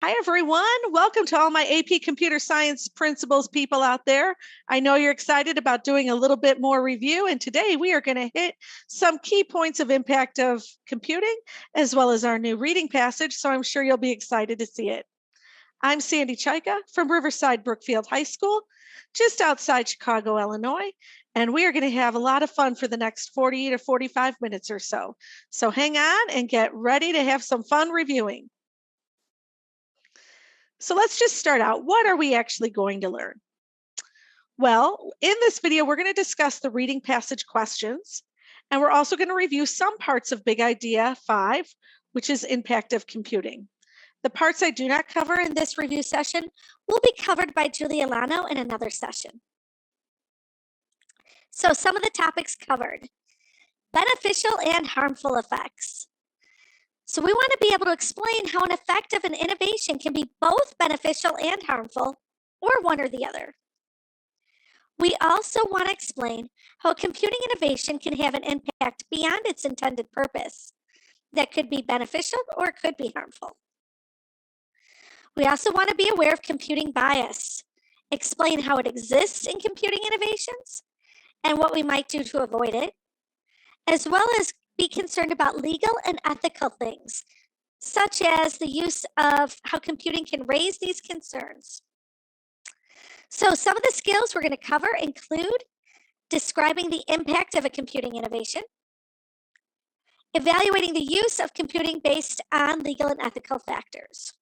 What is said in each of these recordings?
Hi, everyone. Welcome to all my AP Computer Science principals people out there. I know you're excited about doing a little bit more review, and today we are going to hit some key points of impact of computing, as well as our new reading passage, so I'm sure you'll be excited to see it. I'm Sandy Chaika from Riverside Brookfield High School, just outside Chicago, Illinois, and we are going to have a lot of fun for the next 40 to 45 minutes or so. So hang on and get ready to have some fun reviewing. So let's just start out. What are we actually going to learn? Well, in this video, we're going to discuss the reading passage questions, and we're also going to review some parts of Big Idea 5, which is impact of computing. The parts I do not cover in this review session will be covered by Julia Lano in another session. So some of the topics covered: beneficial and harmful effects. So we want to be able to explain how an effect of an innovation can be both beneficial and harmful, or one or the other. We also want to explain how computing innovation can have an impact beyond its intended purpose. That could be beneficial or it could be harmful. We also want to be aware of computing bias, explain how it exists in computing innovations and what we might do to avoid it, as well as be concerned about legal and ethical things, such as the use of how computing can raise these concerns. So some of the skills we're going to cover include describing the impact of a computing innovation, evaluating the use of computing based on legal and ethical factors.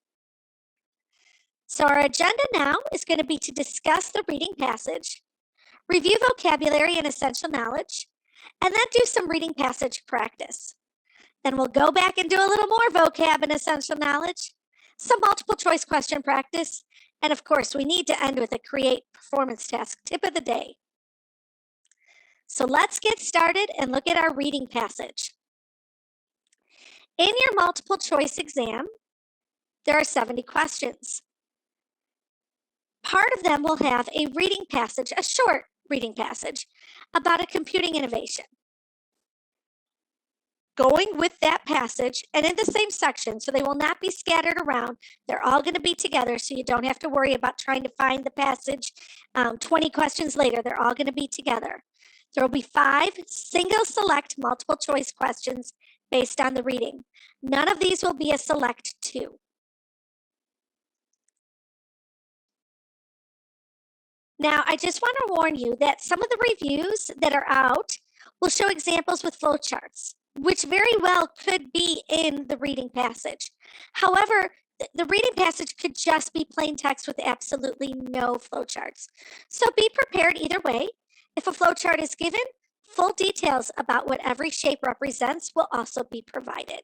So our agenda now is going to be to discuss the reading passage, review vocabulary and essential knowledge, and then do some reading passage practice. Then we'll go back and do a little more vocab and essential knowledge, some multiple choice question practice, and of course, we need to end with a create performance task tip of the day. So let's get started and look at our reading passage. In your multiple choice exam, there are 70 questions. Part of them will have a reading passage, a short reading passage about a computing innovation. Going with that passage and in the same section, so they will not be scattered around. They're all going to be together, so you don't have to worry about trying to find the passage 20 questions later. They're all going to be together. There will be 5 single select multiple choice questions based on the reading. None of these will be a select 2. Now, I just want to warn you that some of the reviews that are out will show examples with flowcharts, which very well could be in the reading passage. However, the reading passage could just be plain text with absolutely no flowcharts. So be prepared either way. If a flowchart is given, full details about what every shape represents will also be provided.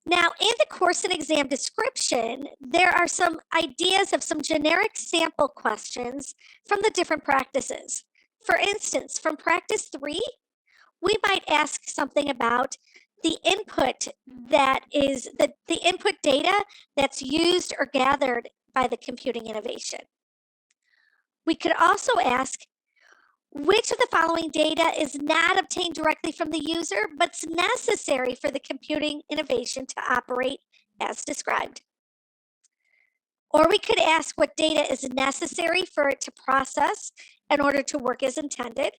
Now, in the course and exam description, there are some ideas of some generic sample questions from the different practices. For instance, from practice 3, we might ask something about the input that is the input data that's used or gathered by the computing innovation. We could also ask, which of the following data is not obtained directly from the user, but's necessary for the computing innovation to operate as described? Or we could ask what data is necessary for it to process in order to work as intended.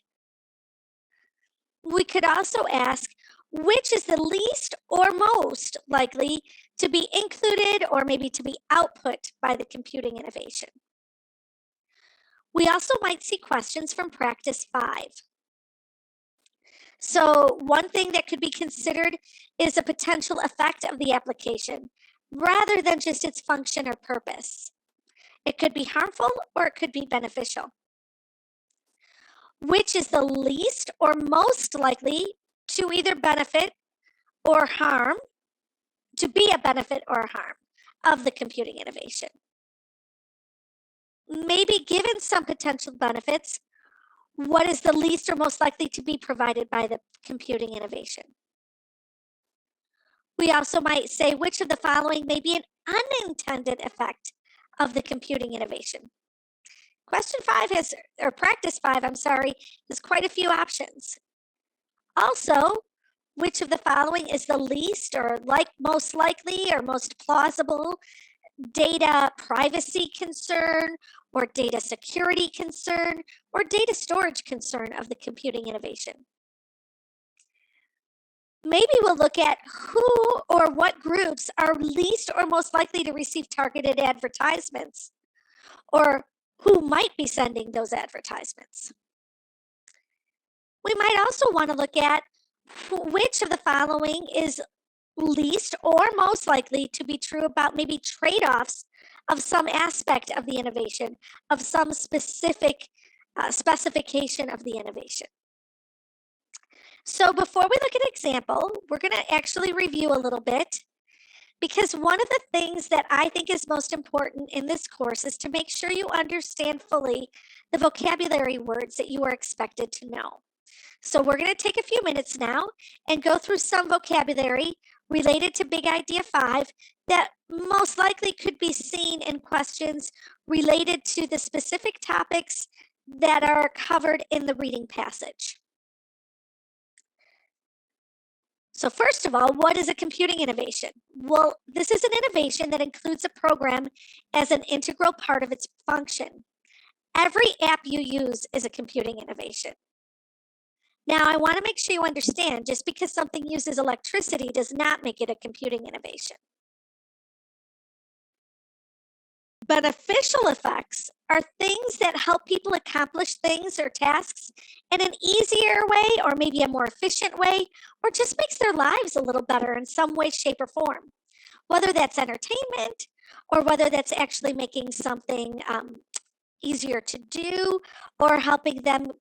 We could also ask, which is the least or most likely to be included or maybe to be output by the computing innovation? We also might see questions from practice 5. So one thing that could be considered is a potential effect of the application rather than just its function or purpose. It could be harmful or it could be beneficial. Which is the least or most likely to either benefit or harm, to be a benefit or harm of the computing innovation? Maybe given some potential benefits, what is the least or most likely to be provided by the computing innovation? We also might say which of the following may be an unintended effect of the computing innovation. Question 5 has, or practice 5, I'm sorry, has quite a few options. Also, which of the following is the least or most likely or most plausible data privacy concern or data security concern or data storage concern of the computing innovation. Maybe we'll look at who or what groups are least or most likely to receive targeted advertisements, or who might be sending those advertisements. We might also want to look at which of the following is least or most likely to be true about maybe trade-offs of some aspect of the innovation, of some specific specification of the innovation. So before we look at an example, we're going to actually review a little bit, because one of the things that I think is most important in this course is to make sure you understand fully the vocabulary words that you are expected to know. So we're going to take a few minutes now and go through some vocabulary related to Big Idea 5 that most likely could be seen in questions related to the specific topics that are covered in the reading passage. So first of all, what is a computing innovation? Well, this is an innovation that includes a program as an integral part of its function. Every app you use is a computing innovation. Now, I want to make sure you understand, just because something uses electricity does not make it a computing innovation. Beneficial effects are things that help people accomplish things or tasks in an easier way, or maybe a more efficient way, or just makes their lives a little better in some way, shape, or form. Whether that's entertainment, or whether that's actually making something easier to do, or helping them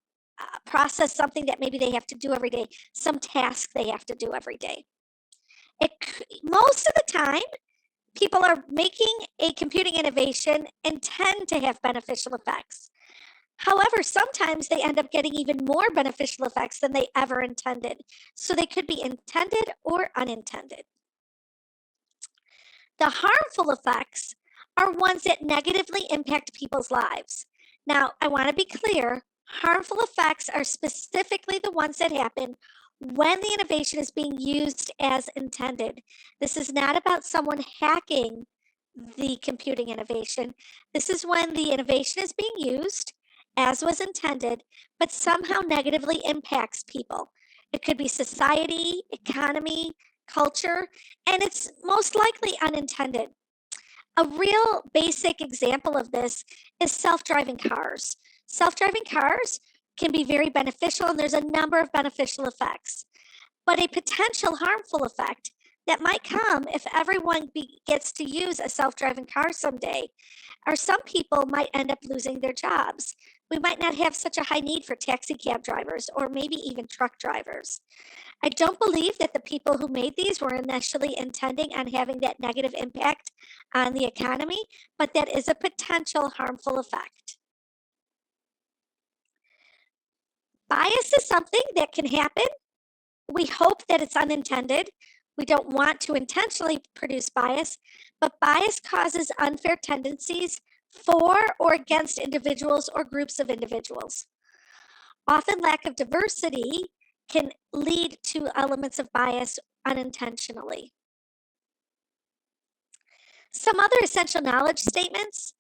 process something that maybe they have to do every day, some task they have to do every day. Most of the time, people are making a computing innovation and tend to have beneficial effects. However, sometimes they end up getting even more beneficial effects than they ever intended. So they could be intended or unintended. The harmful effects are ones that negatively impact people's lives. Now, I want to be clear, harmful effects are specifically the ones that happen when the innovation is being used as intended. This is not about someone hacking the computing innovation. This is when the innovation is being used as was intended, but somehow negatively impacts people. It could be society, economy, culture, and it's most likely unintended. A real basic example of this is self-driving cars. Self-driving cars can be very beneficial, and there's a number of beneficial effects. But a potential harmful effect that might come if everyone gets to use a self-driving car someday, or some people might end up losing their jobs. We might not have such a high need for taxi cab drivers, or maybe even truck drivers. I don't believe that the people who made these were initially intending on having that negative impact on the economy, but that is a potential harmful effect. Bias is something that can happen. We hope that it's unintended. We don't want to intentionally produce bias, but bias causes unfair tendencies for or against individuals or groups of individuals. Often lack of diversity can lead to elements of bias unintentionally. Some other essential knowledge statements.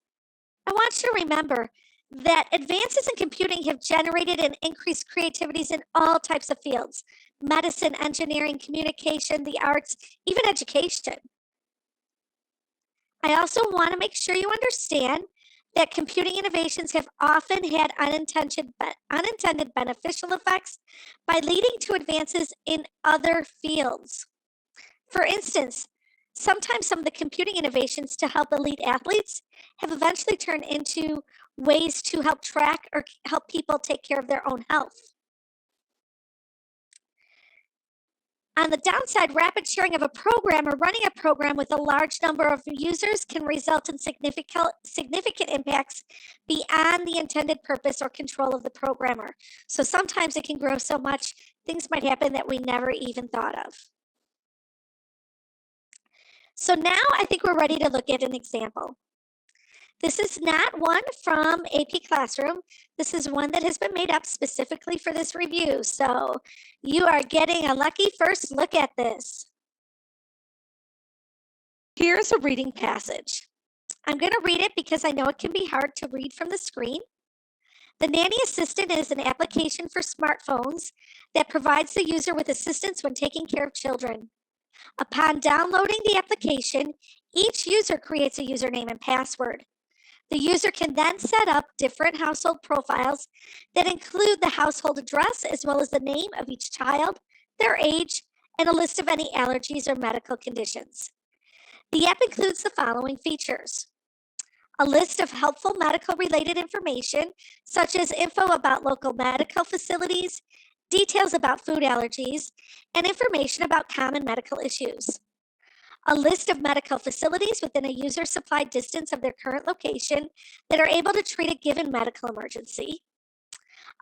I want you to remember that advances in computing have generated and increased creativities in all types of fields: medicine, engineering, communication, the arts, even education. I also want to make sure you understand that computing innovations have often had unintended beneficial effects by leading to advances in other fields. For instance, sometimes some of the computing innovations to help elite athletes have eventually turned into ways to help track or help people take care of their own health. On the downside, rapid sharing of a program or running a program with a large number of users can result in significant impacts beyond the intended purpose or control of the programmer. So sometimes it can grow so much, things might happen that we never even thought of. So now I think we're ready to look at an example. This is not one from AP Classroom. This is one that has been made up specifically for this review. So you are getting a lucky first look at this. Here's a reading passage. I'm going to read it because I know it can be hard to read from the screen. The Nanny Assistant is an application for smartphones that provides the user with assistance when taking care of children. Upon downloading the application, each user creates a username and password. The user can then set up different household profiles that include the household address as well as the name of each child, their age, and a list of any allergies or medical conditions. The app includes the following features: a list of helpful medical related information, such as info about local medical facilities, details about food allergies, and information about common medical issues. A list of medical facilities within a user supplied distance of their current location that are able to treat a given medical emergency.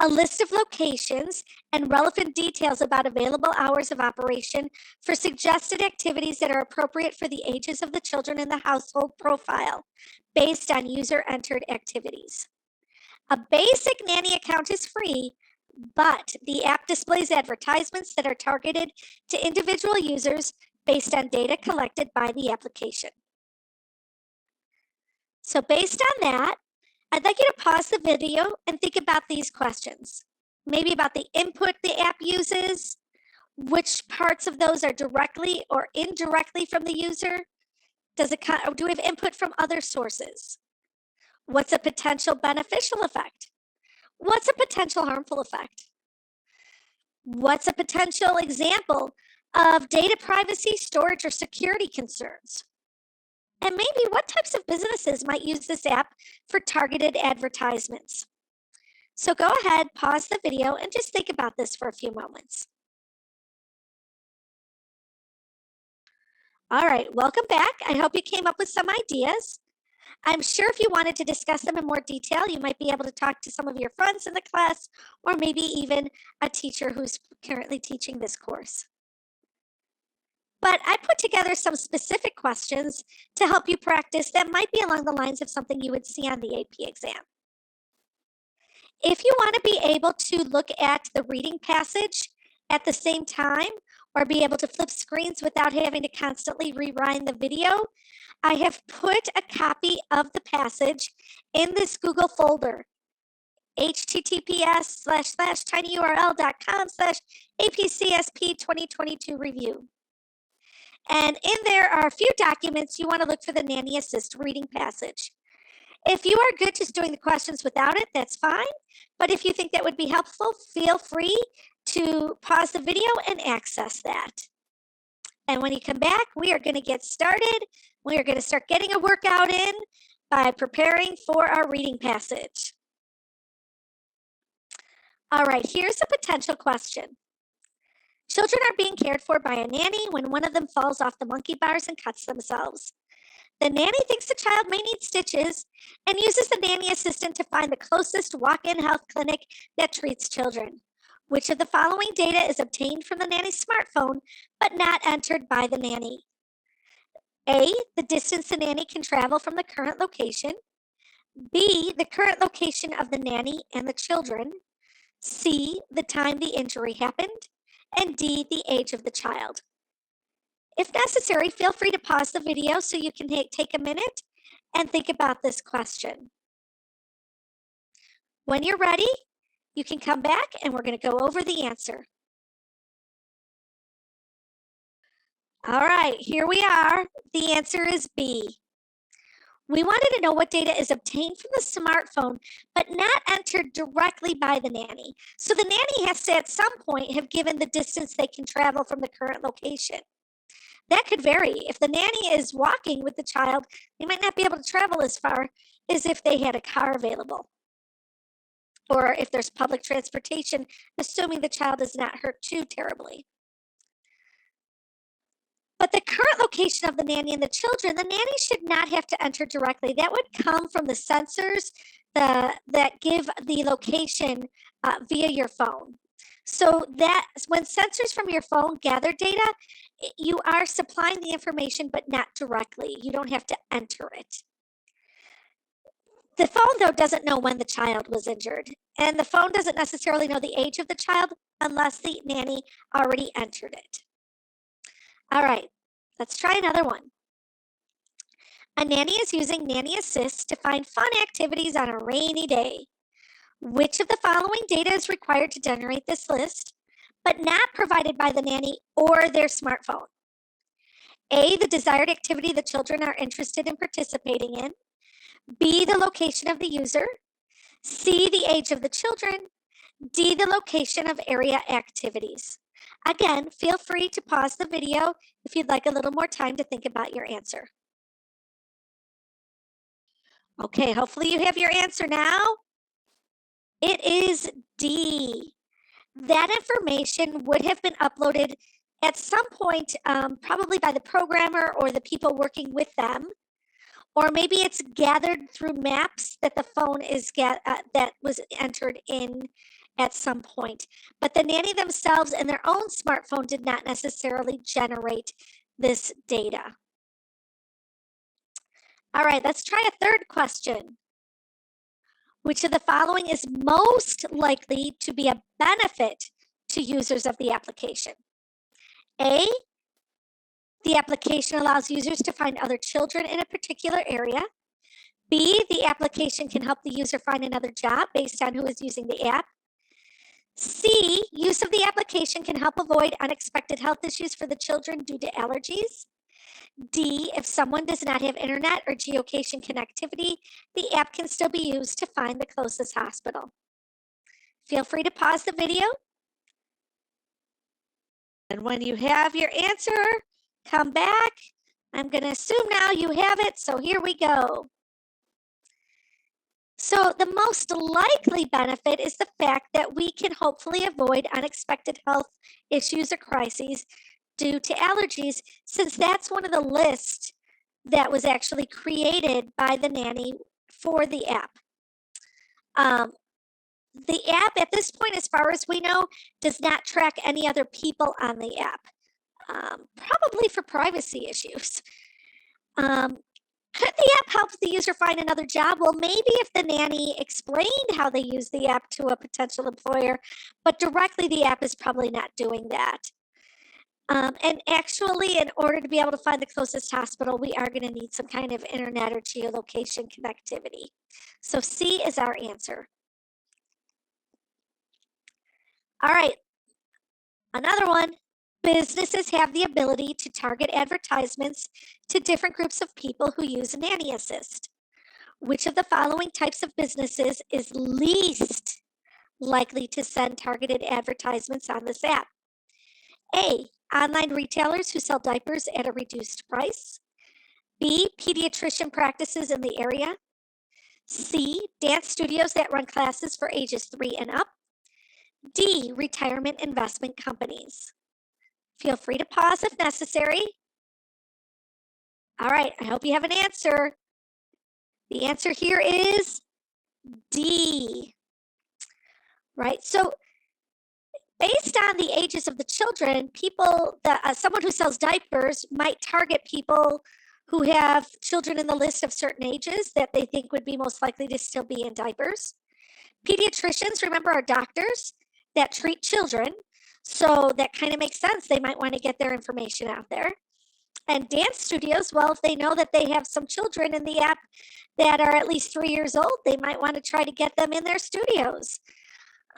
A list of locations and relevant details about available hours of operation for suggested activities that are appropriate for the ages of the children in the household profile based on user entered activities. A basic nanny account is free, but the app displays advertisements that are targeted to individual users based on data collected by the application. So based on that, I'd like you to pause the video and think about these questions. Maybe about the input the app uses, which parts of those are directly or indirectly from the user. Do we have input from other sources? What's a potential beneficial effect? What's a potential harmful effect? What's a potential example of data privacy, storage, or security concerns? And maybe what types of businesses might use this app for targeted advertisements? So go ahead, pause the video, and just think about this for a few moments. All right, welcome back. I hope you came up with some ideas. I'm sure if you wanted to discuss them in more detail, you might be able to talk to some of your friends in the class, or maybe even a teacher who's currently teaching this course. But I put together some specific questions to help you practice that might be along the lines of something you would see on the AP exam. If you want to be able to look at the reading passage at the same time, or be able to flip screens without having to constantly rewind the video, I have put a copy of the passage in this Google folder, https://tinyurl.com/apcsp2022 review. And in there are a few documents you want to look for the Nanny Assist reading passage. If you are good just doing the questions without it, that's fine. But if you think that would be helpful, feel free to pause the video and access that. And when you come back, we are going to get started. We are going to start getting a workout in by preparing for our reading passage. All right, here's a potential question. Children are being cared for by a nanny when one of them falls off the monkey bars and cuts themselves. The nanny thinks the child may need stitches and uses the nanny assistant to find the closest walk-in health clinic that treats children. Which of the following data is obtained from the nanny's smartphone but not entered by the nanny? A, the distance the nanny can travel from the current location. B, the current location of the nanny and the children. C, the time the injury happened. And D, the age of the child. If necessary, feel free to pause the video so you can take a minute and think about this question. When you're ready, you can come back and we're going to go over the answer. All right, here we are. The answer is B. We wanted to know what data is obtained from the smartphone, but not entered directly by the nanny. So the nanny has to, at some point, have given the distance they can travel from the current location. That could vary. If the nanny is walking with the child, they might not be able to travel as far as if they had a car available. Or if there's public transportation, assuming the child is not hurt too terribly. But the current location of the nanny and the children, the nanny should not have to enter directly. That would come from the sensors that give the location via your phone. So that when sensors from your phone gather data, you are supplying the information, but not directly. You don't have to enter it. The phone, though, doesn't know when the child was injured, and the phone doesn't necessarily know the age of the child unless the nanny already entered it. All right, let's try another one. A nanny is using Nanny Assist to find fun activities on a rainy day. Which of the following data is required to generate this list, but not provided by the nanny or their smartphone? A, the desired activity the children are interested in participating in. B, the location of the user. C, the age of the children. D, the location of area activities. Again, feel free to pause the video if you'd like a little more time to think about your answer. Okay, hopefully you have your answer now. It is D. That information would have been uploaded at some point, probably by the programmer or the people working with them, or maybe it's gathered through maps that the phone is that was entered in at some point. But the nanny themselves and their own smartphone did not necessarily generate this data. All right, let's try a third question. Which of the following is most likely to be a benefit to users of the application? A, the application allows users to find other children in a particular area. B, the application can help the user find another job based on who is using the app. C, use of the application can help avoid unexpected health issues for the children due to allergies. D, if someone does not have internet or geocaching connectivity, the app can still be used to find the closest hospital. Feel free to pause the video. And when you have your answer, come back. I'm going to assume now you have it, so here we go. So the most likely benefit is the fact that we can hopefully avoid unexpected health issues or crises due to allergies, since that's one of the lists that was actually created by the nanny for the app. The app at this point, as far as we know, does not track any other people on the app, probably for privacy issues. Could the app help the user find another job? Well, maybe if the nanny explained how they use the app to a potential employer, but directly the app is probably not doing that. And actually, in order to be able to find the closest hospital, we are going to need some kind of internet or geolocation connectivity. So C is our answer. All right, another one. Businesses have the ability to target advertisements to different groups of people who use Nanny Assist. Which of the following types of businesses is least likely to send targeted advertisements on this app? A, online retailers who sell diapers at a reduced price. B, pediatrician practices in the area. C, dance studios that run classes for ages 3 and up. D, retirement investment companies. Feel free to pause if necessary. All right, I hope you have an answer. The answer here is D. Right, so based on the ages of the children, someone who sells diapers might target people who have children in the list of certain ages that they think would be most likely to still be in diapers. Pediatricians, remember, are doctors that treat children. So that kind of makes sense. They might want to get their information out there. And dance studios, well, if they know that they have some children in the app that are at least 3 years old, they might want to try to get them in their studios.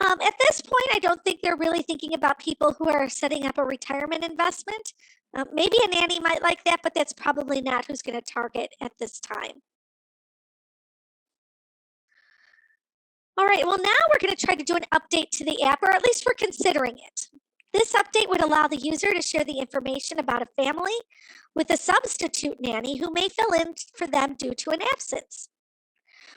At this point, I don't think they're really thinking about people who are setting up a retirement investment. Maybe a nanny might like that, but that's probably not who's going to target at this time. All right, well, now we're going to try to do an update to the app, or at least we're considering it. This update would allow the user to share the information about a family with a substitute nanny who may fill in for them due to an absence.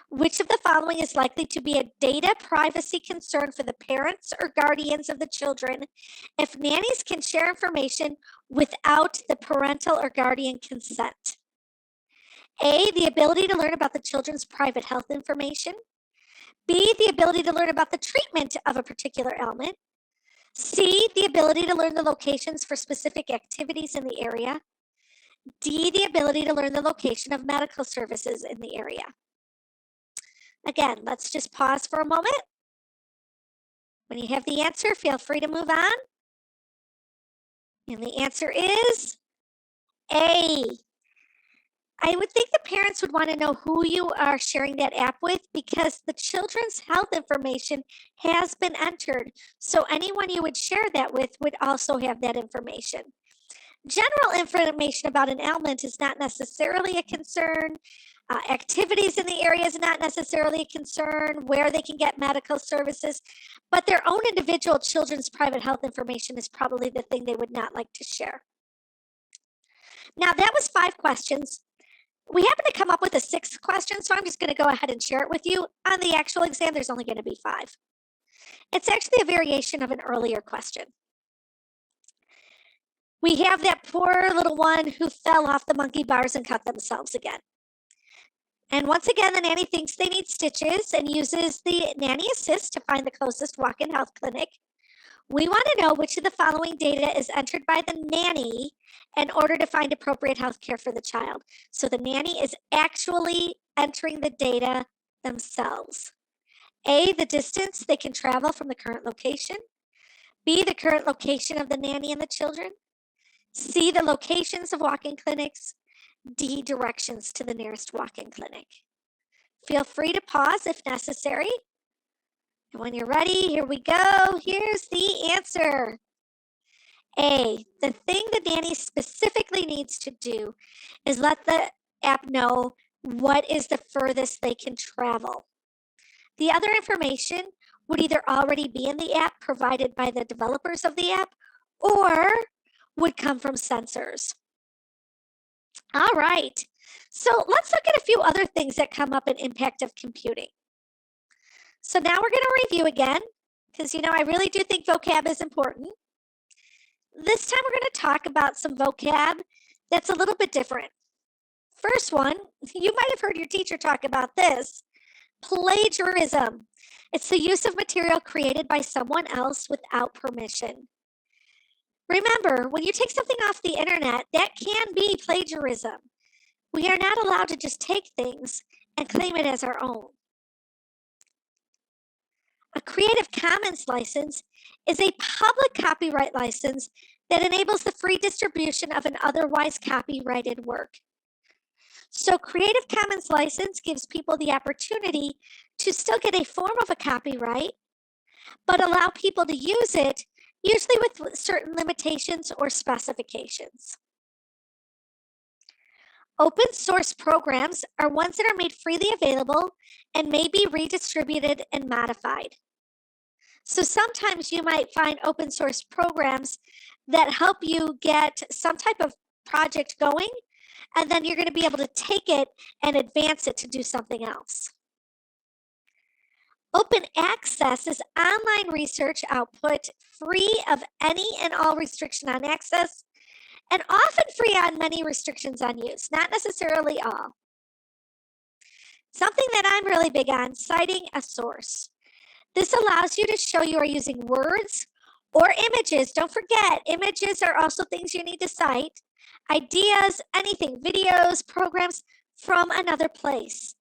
Which of the following is likely to be a data privacy concern for the parents or guardians of the children if nannies can share information without the parental or guardian consent? A, the ability to learn about the children's private health information. B, the ability to learn about the treatment of a particular ailment. C, the ability to learn the locations for specific activities in the area. D, the ability to learn the location of medical services in the area. Again, let's just pause for a moment. When you have the answer, feel free to move on. And the answer is A. I would think the parents would want to know who you are sharing that app with because the children's health information has been entered. So anyone you would share that with would also have that information. General information about an ailment is not necessarily a concern. Activities in the area is not necessarily a concern, where they can get medical services, but their own individual children's private health information is probably the thing they would not like to share. Now, that was 5 questions. We happen to come up with a 6th question, so I'm just going to go ahead and share it with you. On the actual exam, there's only going to be 5. It's actually a variation of an earlier question. We have that poor little one who fell off the monkey bars and cut themselves again. And once again, the nanny thinks they need stitches and uses the Nanny Assist to find the closest walk-in health clinic. We want to know which of the following data is entered by the nanny in order to find appropriate health care for the child. So the nanny is actually entering the data themselves. A, the distance they can travel from the current location. B, the current location of the nanny and the children. C, the locations of walk-in clinics. D, directions to the nearest walk-in clinic. Feel free to pause if necessary. And when you're ready, here we go. Here's the answer. A, the thing the nanny specifically needs to do is let the app know what is the furthest they can travel. The other information would either already be in the app provided by the developers of the app or would come from sensors. All right, so let's look at a few other things that come up in impact of computing. So now we're going to review again, because I really do think vocab is important. This time we're going to talk about some vocab that's a little bit different. First one, you might have heard your teacher talk about this, plagiarism. It's the use of material created by someone else without permission. Remember, when you take something off the internet, that can be plagiarism. We are not allowed to just take things and claim it as our own. A Creative Commons license is a public copyright license that enables the free distribution of an otherwise copyrighted work. So Creative Commons license gives people the opportunity to still get a form of a copyright, but allow people to use it, usually with certain limitations or specifications. Open source programs are ones that are made freely available and may be redistributed and modified. So sometimes you might find open source programs that help you get some type of project going, and then you're going to be able to take it and advance it to do something else. Open access is online research output free of any and all restriction on access, and often free on many restrictions on use, not necessarily all. Something that I'm really big on, citing a source. This allows you to show you are using words or images. Don't forget, images are also things you need to cite. Ideas, anything, videos, programs from another place.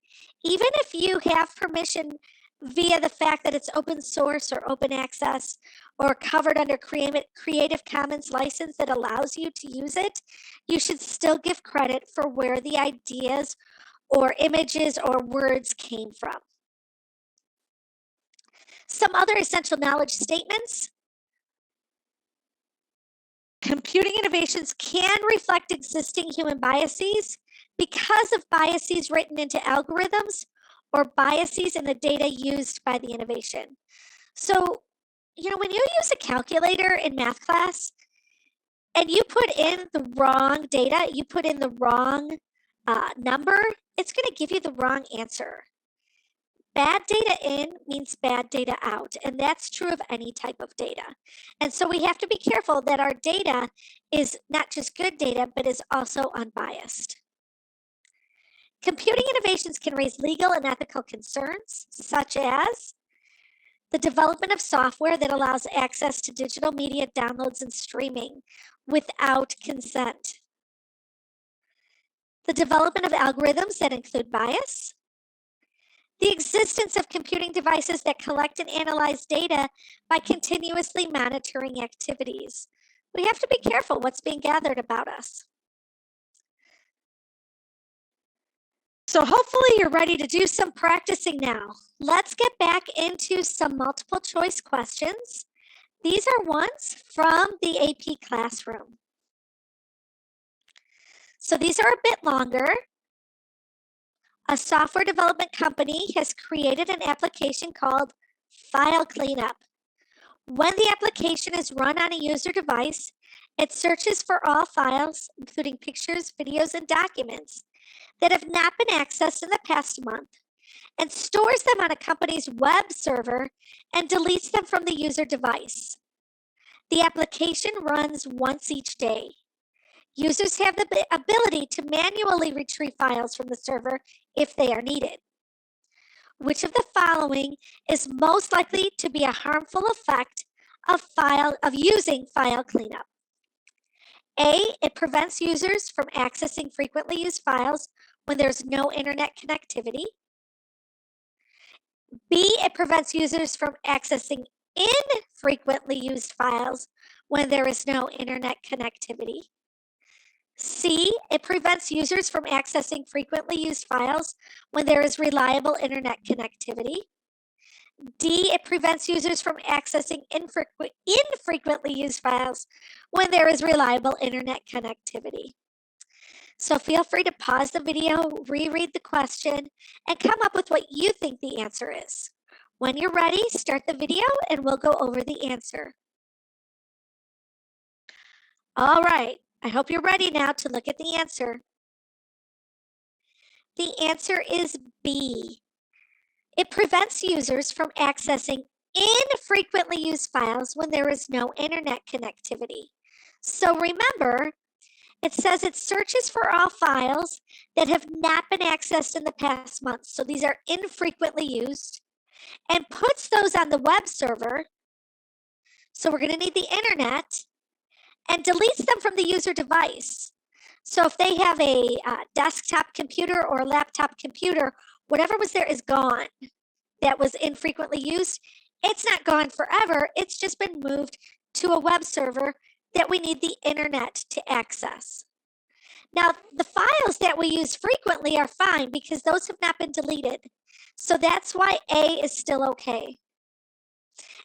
Even if you have permission via the fact that it's open source or open access or covered under Creative Commons license that allows you to use it, you should still give credit for where the ideas or images or words came from. Some other essential knowledge statements. Computing innovations can reflect existing human biases because of biases written into algorithms or biases in the data used by the innovation. So, when you use a calculator in math class and you put in the wrong data, you put in the wrong number, it's going to give you the wrong answer. Bad data in means bad data out, and that's true of any type of data. And so we have to be careful that our data is not just good data, but is also unbiased. Computing innovations can raise legal and ethical concerns, such as the development of software that allows access to digital media downloads and streaming without consent. The development of algorithms that include bias. The existence of computing devices that collect and analyze data by continuously monitoring activities. We have to be careful what's being gathered about us. So hopefully you're ready to do some practicing now. Let's get back into some multiple choice questions. These are ones from the AP Classroom. So these are a bit longer. A software development company has created an application called File Cleanup. When the application is run on a user device, it searches for all files, including pictures, videos, and documents that have not been accessed in the past month, and stores them on a company's web server and deletes them from the user device. The application runs once each day. Users have the ability to manually retrieve files from the server if they are needed. Which of the following is most likely to be a harmful effect of using File Cleanup? A, it prevents users from accessing frequently used files when there's no internet connectivity. B, it prevents users from accessing infrequently used files when there is no internet connectivity. C, it prevents users from accessing frequently used files when there is reliable internet connectivity. D, it prevents users from accessing infrequently used files when there is reliable internet connectivity. So feel free to pause the video, reread the question, and come up with what you think the answer is. When you're ready, start the video and we'll go over the answer. All right, I hope you're ready now to look at the answer. The answer is B. It prevents users from accessing infrequently used files when there is no internet connectivity. So remember, it says it searches for all files that have not been accessed in the past month. So these are infrequently used, and puts those on the web server. So we're going to need the internet, and deletes them from the user device. So if they have a desktop computer or a laptop computer, whatever was there is gone that was infrequently used. It's not gone forever. It's just been moved to a web server that we need the internet to access. Now, the files that we use frequently are fine because those have not been deleted. So that's why A is still okay.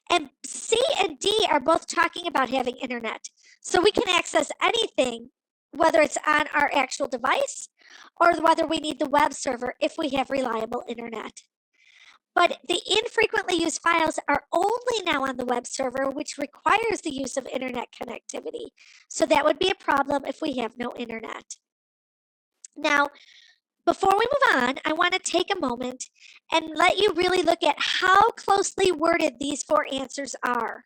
And C and D are both talking about having internet. So we can access anything, whether it's on our actual device or whether we need the web server if we have reliable internet. But the infrequently used files are only now on the web server, which requires the use of internet connectivity. So that would be a problem if we have no internet. Now, before we move on, I want to take a moment and let you really look at how closely worded these four answers are.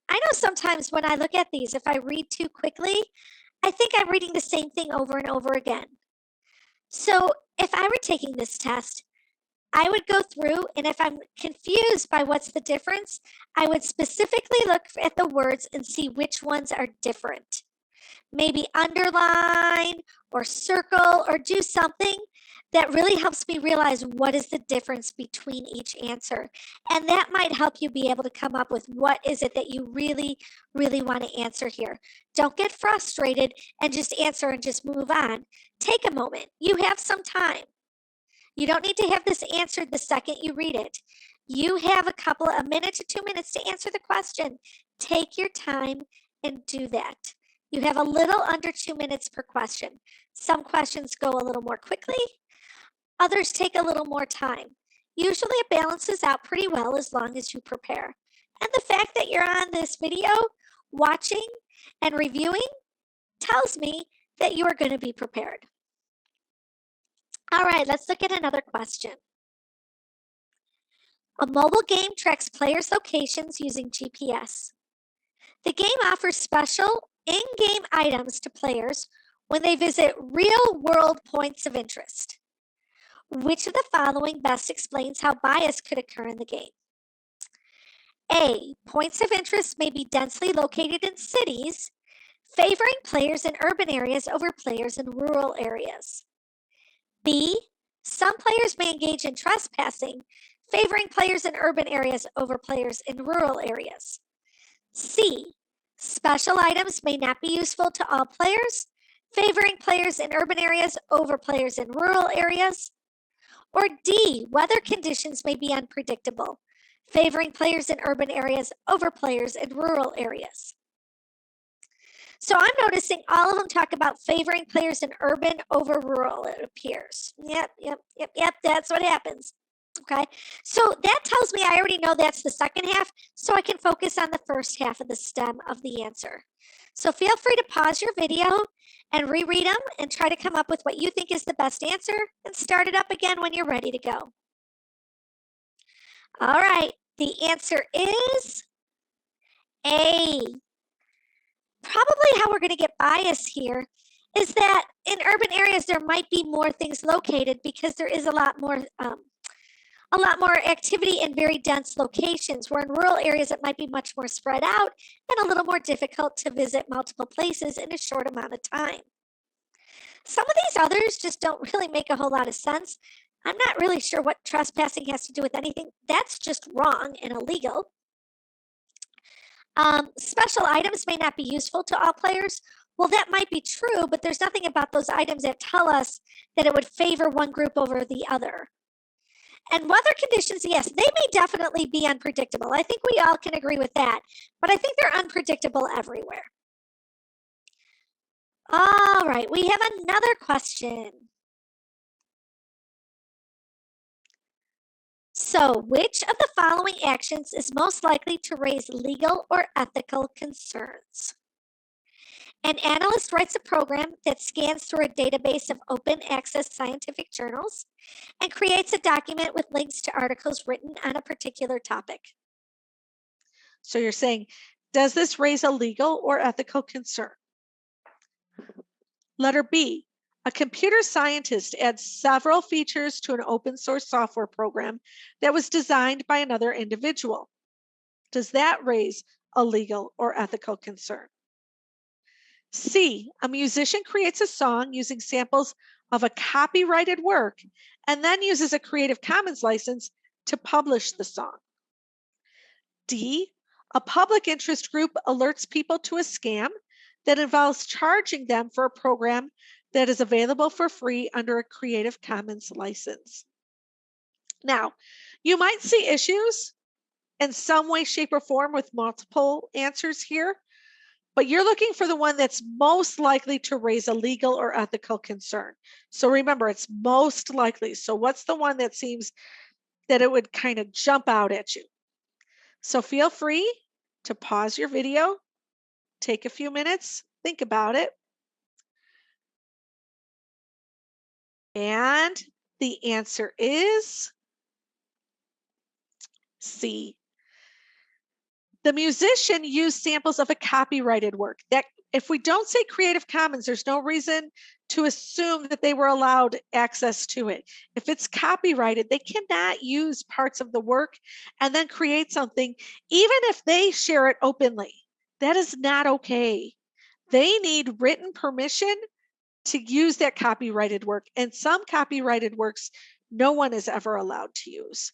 I know sometimes when I look at these, if I read too quickly, I think I'm reading the same thing over and over again. So if I were taking this test, I would go through, and if I'm confused by what's the difference, I would specifically look at the words and see which ones are different. Maybe underline or circle or do something that really helps me realize what is the difference between each answer. And that might help you be able to come up with what is it that you really, really want to answer here. Don't get frustrated and just answer and just move on. Take a moment. You have some time. You don't need to have this answered the second you read it. You have a minute to 2 minutes to answer the question. Take your time and do that. You have a little under 2 minutes per question. Some questions go a little more quickly. Others take a little more time. Usually it balances out pretty well as long as you prepare. And the fact that you're on this video, watching and reviewing tells me that you are going to be prepared. All right, let's look at another question. A mobile game tracks players' locations using GPS. The game offers special in-game items to players when they visit real-world points of interest. Which of the following best explains how bias could occur in the game? A, points of interest may be densely located in cities, favoring players in urban areas over players in rural areas. B, Some players may engage in trespassing, favoring players in urban areas over players in rural areas. C. Special items may not be useful to all players, favoring players in urban areas over players in rural areas. Or D. Weather conditions may be unpredictable, favoring players in urban areas over players in rural areas. So I'm noticing all of them talk about favoring players in urban over rural, it appears. Yep, that's what happens. Okay, so that tells me I already know that's the second half, so I can focus on the first half of the stem of the answer. So feel free to pause your video and reread them and try to come up with what you think is the best answer and start it up again when you're ready to go. All right, the answer is A. Probably how we're going to get bias here is that in urban areas there might be more things located because there is a lot more activity in very dense locations, where in rural areas it might be much more spread out and a little more difficult to visit multiple places in a short amount of time. Some of these others just don't really make a whole lot of sense. I'm not really sure what trespassing has to do with anything. That's just wrong and illegal. Special items may not be useful to all players. Well, that might be true, but there's nothing about those items that tell us that it would favor one group over the other. And weather conditions, yes, they may definitely be unpredictable. I think we all can agree with that, but I think they're unpredictable everywhere. All right, we have another question. So, which of the following actions is most likely to raise legal or ethical concerns? An analyst writes a program that scans through a database of open access scientific journals and creates a document with links to articles written on a particular topic. So you're saying, does this raise a legal or ethical concern? Letter B, a computer scientist adds several features to an open source software program that was designed by another individual. Does that raise a legal or ethical concern? C, a musician creates a song using samples of a copyrighted work and then uses a Creative Commons license to publish the song. D, a public interest group alerts people to a scam that involves charging them for a program that is available for free under a Creative Commons license. Now, you might see issues in some way, shape, or form with multiple answers here, but you're looking for the one that's most likely to raise a legal or ethical concern. So remember, it's most likely. So what's the one that seems that it would kind of jump out at you? So feel free to pause your video, take a few minutes, think about it. And the answer is C. The musician used samples of a copyrighted work. That if we don't say Creative Commons, there's no reason to assume that they were allowed access to it. If it's copyrighted, they cannot use parts of the work and then create something, even if they share it openly. That is not okay. They need written permission to use that copyrighted work, and some copyrighted works no one is ever allowed to use.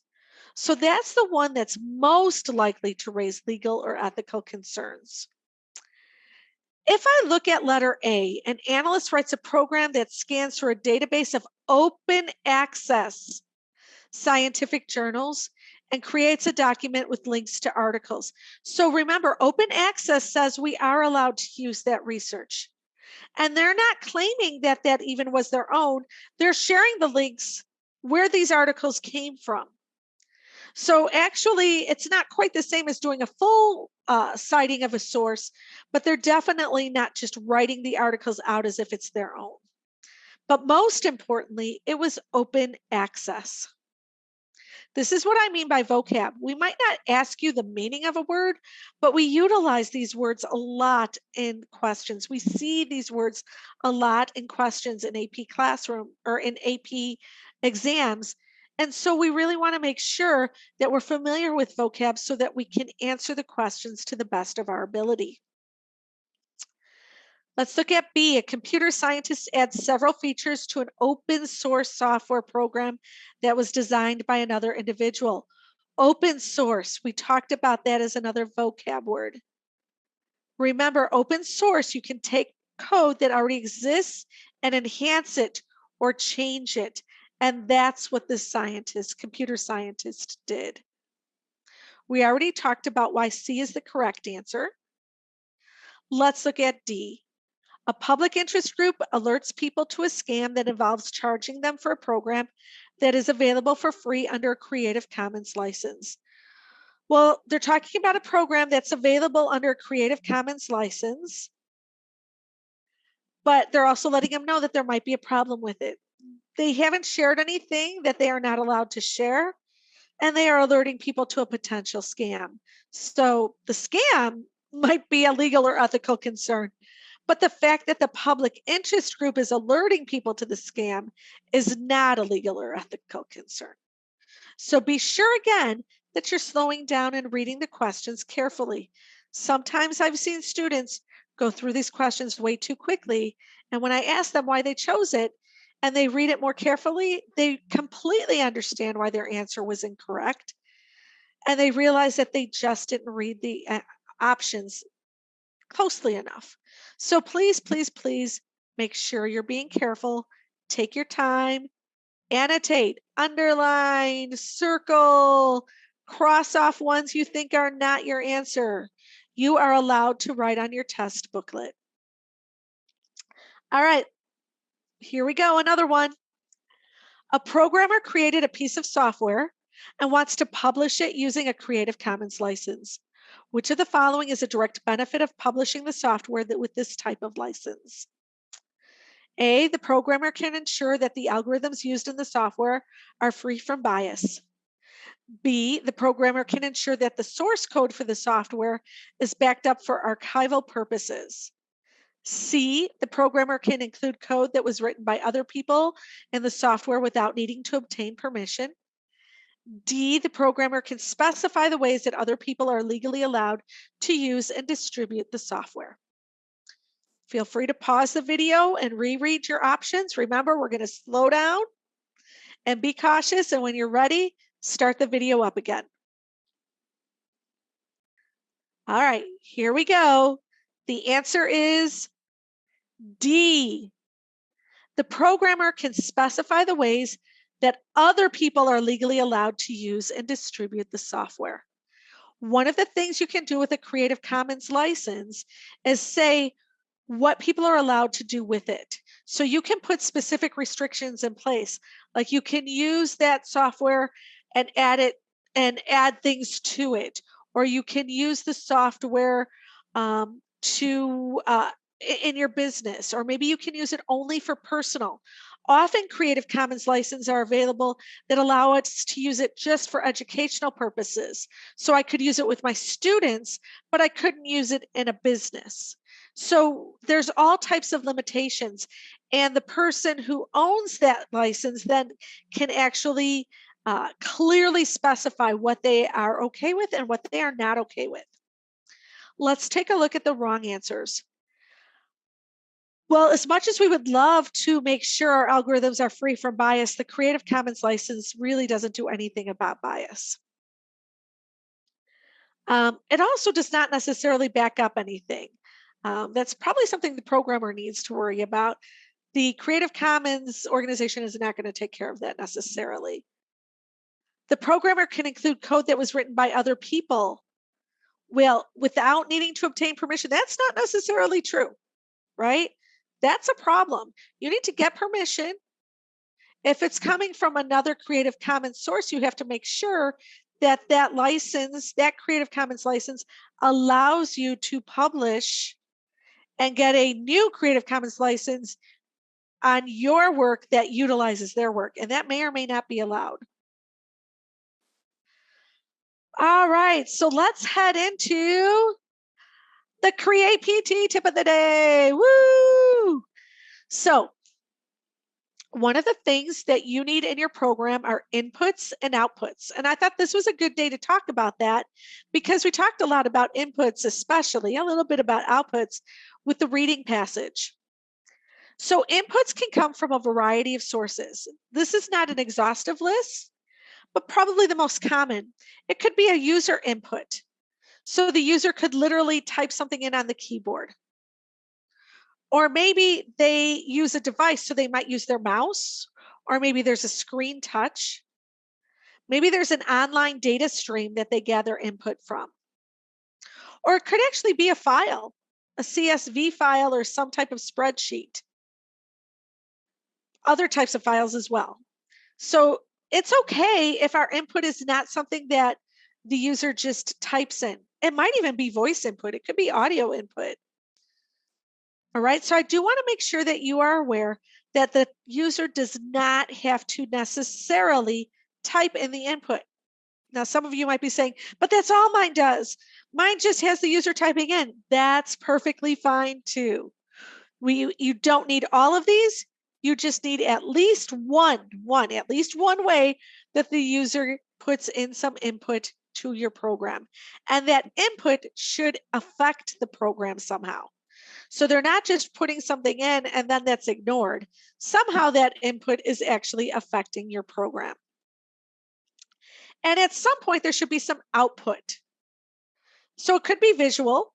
So that's the one that's most likely to raise legal or ethical concerns. If I look at letter A, an analyst writes a program that scans through a database of open access scientific journals and creates a document with links to articles. So remember, open access says we are allowed to use that research. And they're not claiming that that even was their own. They're sharing the links where these articles came from. So actually, it's not quite the same as doing a full citing of a source, but they're definitely not just writing the articles out as if it's their own. But most importantly, it was open access. This is what I mean by vocab. We might not ask you the meaning of a word, but we utilize these words a lot in questions. We see these words a lot in questions in AP Classroom or in AP exams. And so we really want to make sure that we're familiar with vocab so that we can answer the questions to the best of our ability. Let's look at B. A computer scientist adds several features to an open source software program that was designed by another individual. Open source, we talked about that as another vocab word. Remember, open source, you can take code that already exists and enhance it or change it. And that's what this computer scientist did. We already talked about why C is the correct answer. Let's look at D. A public interest group alerts people to a scam that involves charging them for a program that is available for free under a Creative Commons license. Well, they're talking about a program that's available under a Creative Commons license, but they're also letting them know that there might be a problem with it. They haven't shared anything that they are not allowed to share, and they are alerting people to a potential scam. So the scam might be a legal or ethical concern, but the fact that the public interest group is alerting people to the scam is not a legal or ethical concern. So be sure again that you're slowing down and reading the questions carefully. Sometimes I've seen students go through these questions way too quickly, and when I ask them why they chose it and they read it more carefully, they completely understand why their answer was incorrect, and they realize that they just didn't read the options closely enough. So please, please, please make sure you're being careful. Take your time, annotate, underline, circle, cross off ones you think are not your answer. You are allowed to write on your test booklet. All right, here we go, another one. A programmer created a piece of software and wants to publish it using a Creative Commons license. Which of the following is a direct benefit of publishing the software with this type of license? A, the programmer can ensure that the algorithms used in the software are free from bias. B, the programmer can ensure that the source code for the software is backed up for archival purposes. C, the programmer can include code that was written by other people in the software without needing to obtain permission. D, the programmer can specify the ways that other people are legally allowed to use and distribute the software. Feel free to pause the video and reread your options. Remember, we're going to slow down and be cautious. And when you're ready, start the video up again. All right, here we go. The answer is D. The programmer can specify the ways that other people are legally allowed to use and distribute the software. One of the things you can do with a Creative Commons license is say what people are allowed to do with it. So you can put specific restrictions in place, like you can use that software and add things to it, or you can use the software in your business, or maybe you can use it only for personal. Often Creative Commons licenses are available that allow us to use it just for educational purposes. So I could use it with my students, but I couldn't use it in a business. So there's all types of limitations, and the person who owns that license then can actually clearly specify what they are okay with and what they are not okay with. Let's take a look at the wrong answers. Well, as much as we would love to make sure our algorithms are free from bias, the Creative Commons license really doesn't do anything about bias. It also does not necessarily back up anything. That's probably something the programmer needs to worry about. The Creative Commons organization is not going to take care of that necessarily. The programmer can include code that was written by other people. Well, without needing to obtain permission, that's not necessarily true, right? That's a problem. You need to get permission. If it's coming from another Creative Commons source, you have to make sure that that license, that Creative Commons license, allows you to publish and get a new Creative Commons license on your work that utilizes their work, and that may or may not be allowed. All right, so let's head into the Create PT tip of the day. Woo! So One of the things that you need in your program are inputs and outputs. And I thought this was a good day to talk about that because we talked a lot about inputs, especially a little bit about outputs with the reading passage. So inputs can come from a variety of sources. This is not an exhaustive list, but probably the most common. It could be a user input. So the user could literally type something in on the keyboard. Or maybe they use a device, so they might use their mouse, or maybe there's a screen touch. Maybe there's an online data stream that they gather input from. Or it could actually be a file, a CSV file or some type of spreadsheet. Other types of files as well. So it's okay if our input is not something that the user just types in. It might even be voice input. It could be audio input. All right, so I do want to make sure that you are aware that the user does not have to necessarily type in the input. Now, some of you might be saying, but that's all mine does. Mine just has the user typing in. That's perfectly fine too. You don't need all of these. You just need at least one way that the user puts in some input to your program. And that input should affect the program somehow. So they're not just putting something in and then that's ignored. Somehow that input is actually affecting your program. And at some point, there should be some output. So it could be visual,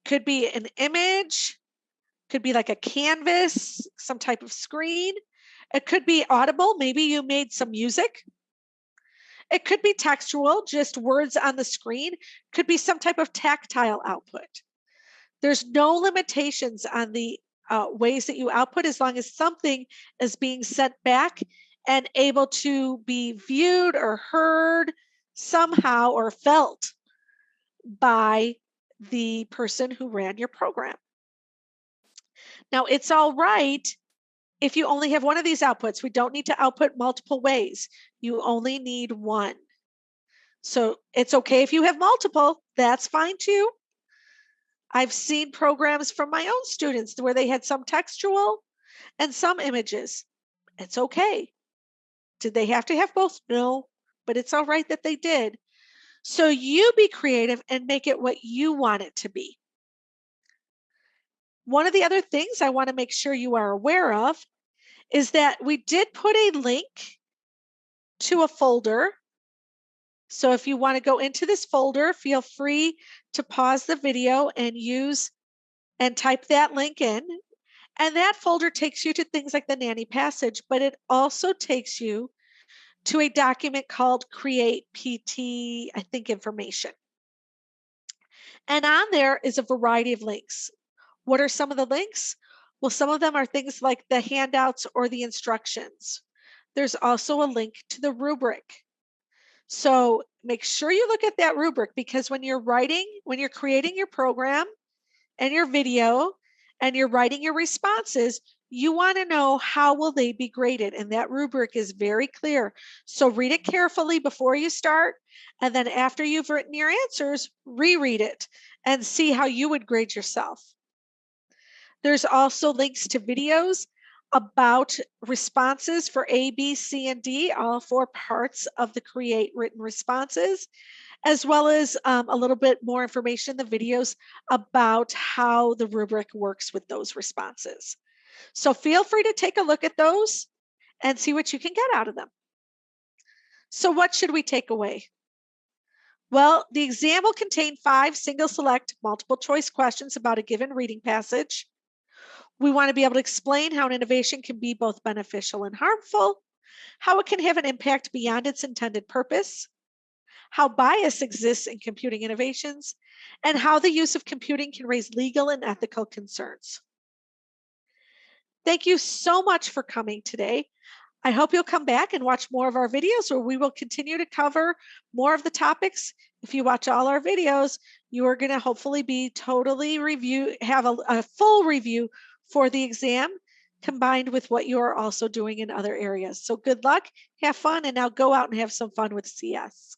could be an image, could be like a canvas, some type of screen. It could be audible. Maybe you made some music. It could be textual, just words on the screen. Could be some type of tactile output. There's no limitations on the ways that you output as long as something is being sent back and able to be viewed or heard somehow or felt by the person who ran your program. Now, it's all right if you only have one of these outputs. We don't need to output multiple ways. You only need one. So it's okay if you have multiple. That's fine too. I've seen programs from my own students where they had some textual and some images. It's okay. Did they have to have both? No, but it's all right that they did. So you be creative and make it what you want it to be. One of the other things I want to make sure you are aware of is that we did put a link to a folder. So if you want to go into this folder, feel free to pause the video and use and type that link in. And that folder takes you to things like the Nanny Passage, but it also takes you to a document called Create PT, I think, information. And on there is a variety of links. What are some of the links? Well, some of them are things like the handouts or the instructions. There's also a link to the rubric. So make sure you look at that rubric, because when you're creating your program and your video and you're writing your responses, you want to know how will they be graded, and that rubric is very clear. So read it carefully before you start, and then after you've written your answers, reread it and see how you would grade yourself. There's also links to videos about responses for A, B, C, and D, all four parts of the Create written responses, as well as a little bit more information in the videos about how the rubric works with those responses. So feel free to take a look at those and see what you can get out of them. So what should we take away? Well, the exam will contain 5 single select multiple choice questions about a given reading passage. We want to be able to explain how an innovation can be both beneficial and harmful, how it can have an impact beyond its intended purpose, how bias exists in computing innovations, and how the use of computing can raise legal and ethical concerns. Thank you so much for coming today. I hope you'll come back and watch more of our videos where we will continue to cover more of the topics. If you watch all our videos, you are going to hopefully be totally have a full review for the exam combined with what you are also doing in other areas. So good luck, have fun, and now go out and have some fun with CS.